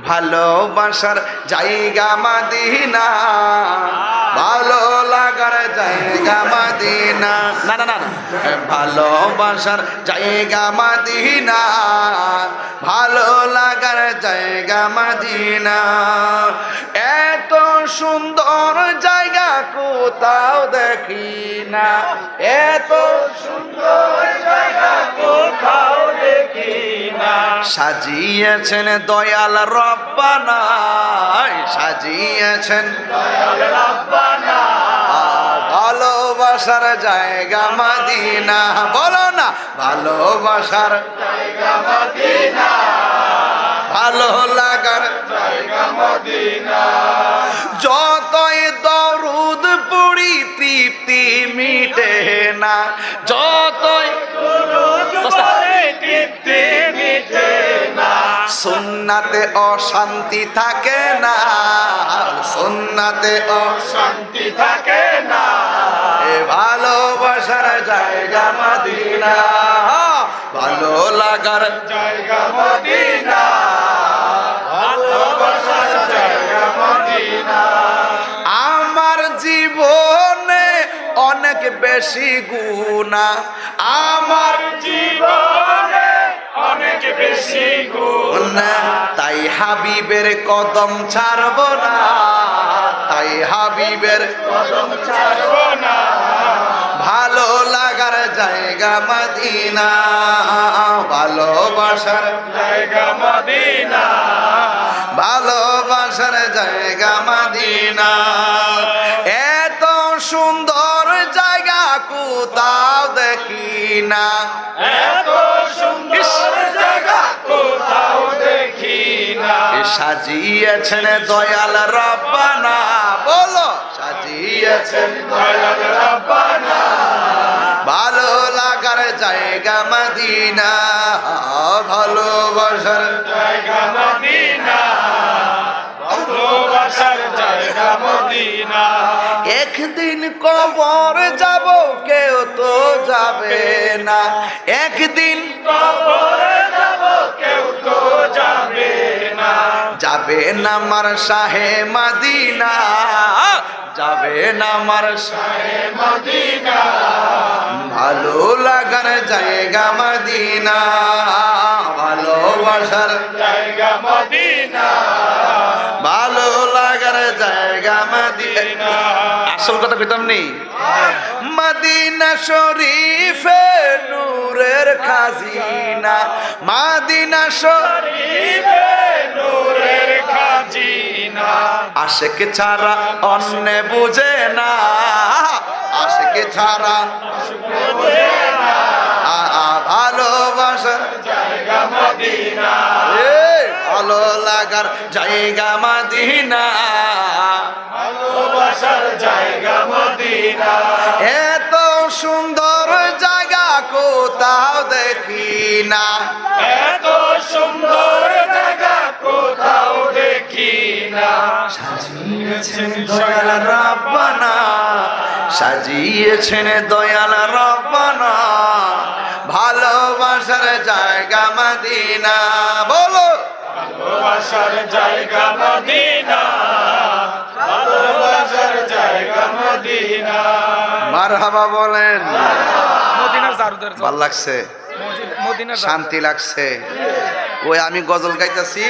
ভালোবাসার জায়গা মদিনা, ভালো লাগার জায়গা মদিনা। না না না না, ভালোবাসার জায়গা মদিনা, ভালো লাগার জায়গা মদিনা। এত সুন্দর জায়গা কোথাও দেখি না, এত সুন্দর জায়গা কোথাও দেখি না। সাজিয়েছেন দয়াল রব্বানা, সাজিয়েছেন দয়াল রব্বানা, ভালোবাসার জায়গা মদিনা। বলো না, ভালোবাসার জায়গা মদিনা, ভালো লাগার জায়গা মদিনা। যতই দরুদ পড়ি তৃপ্তি মিটে না, যতই দরুদ পড়ি তৃপ্তি মিটে না। সুন্নাতে অশান্তি থাকে না, সুন্নাতে অশান্তি থাকে না। এ ভালোবাসার জায়গা মদিনা, ভালো লাগার জায়গা মদিনা, ভালোবাসার জায়গা মদিনা। আমার জীবনে অনেক বেশি গুনাহ, আমার জীবনে অনেক বেশি গুনাহ, তাই হাবিবের কদম ছাড়ব না, তাই হাবিবের কদম ছাড়ব না। ভালো লাগার জায়গা মদিনা, ভালোবাসার জায়গা মদিনা, ভালোবাসার জায়গা মদিনা। এত সুন্দর জায়গা কোথাও দেখি না, এত সুন্দর জায়গা কোথাও দেখি না। সাজিয়েছেন দয়াল রব্বানা, বলো সাজিয়েছেন দয়াল রব্বানা, ভালো লাগার জায়গা মদিনা, ভালোবাসার জায়গা মদিনা, ভালোবাসার জায়গা মদিনা। একদিন কবর যাব, কেউ তো যাবে না, একদিন কবর যাব, কেউ তো যাবে না। যাবে না আমার শাহে মদিনা, যাবে না আমার শাহে মদিনা, ভালো লাগার জায়গা মদিনা, ভালোবাসার জায়গা মদিনা, ভালো লাগার জায়গা মদিনা। আসল কথা কইতাম নি, মদিনা শরীফে নূরের খাজিনা, মদিনা শরীফে নূরের খাজিনা। আশিক ছাড়া অন্য বুঝে না, আশিক ছাড়া বুঝে না। ভালোবাসার জায়গা মদিনা, ভালো লাগার জায়গা মদিনা, ভালোবাসার জায়গা মদিনা। এত সুন্দর জায়গা কোথাও দেখি না, এত সুন্দর জায়গা কোথাও দেখি না। সাজিয়েছেন দয়াল রব্বানা, সাজিয়েছেন দয়াল রব্বানা, ভালোবাসার জায়গা মদিনা। বলো ভালোবাসার জায়গা মদিনা, ভালোবাসার জায়গা মদিনা। মারহাবা বলেন। ভাল লাগছে, শান্তি লাগছে। ওই আমি গজল গাইতেছি।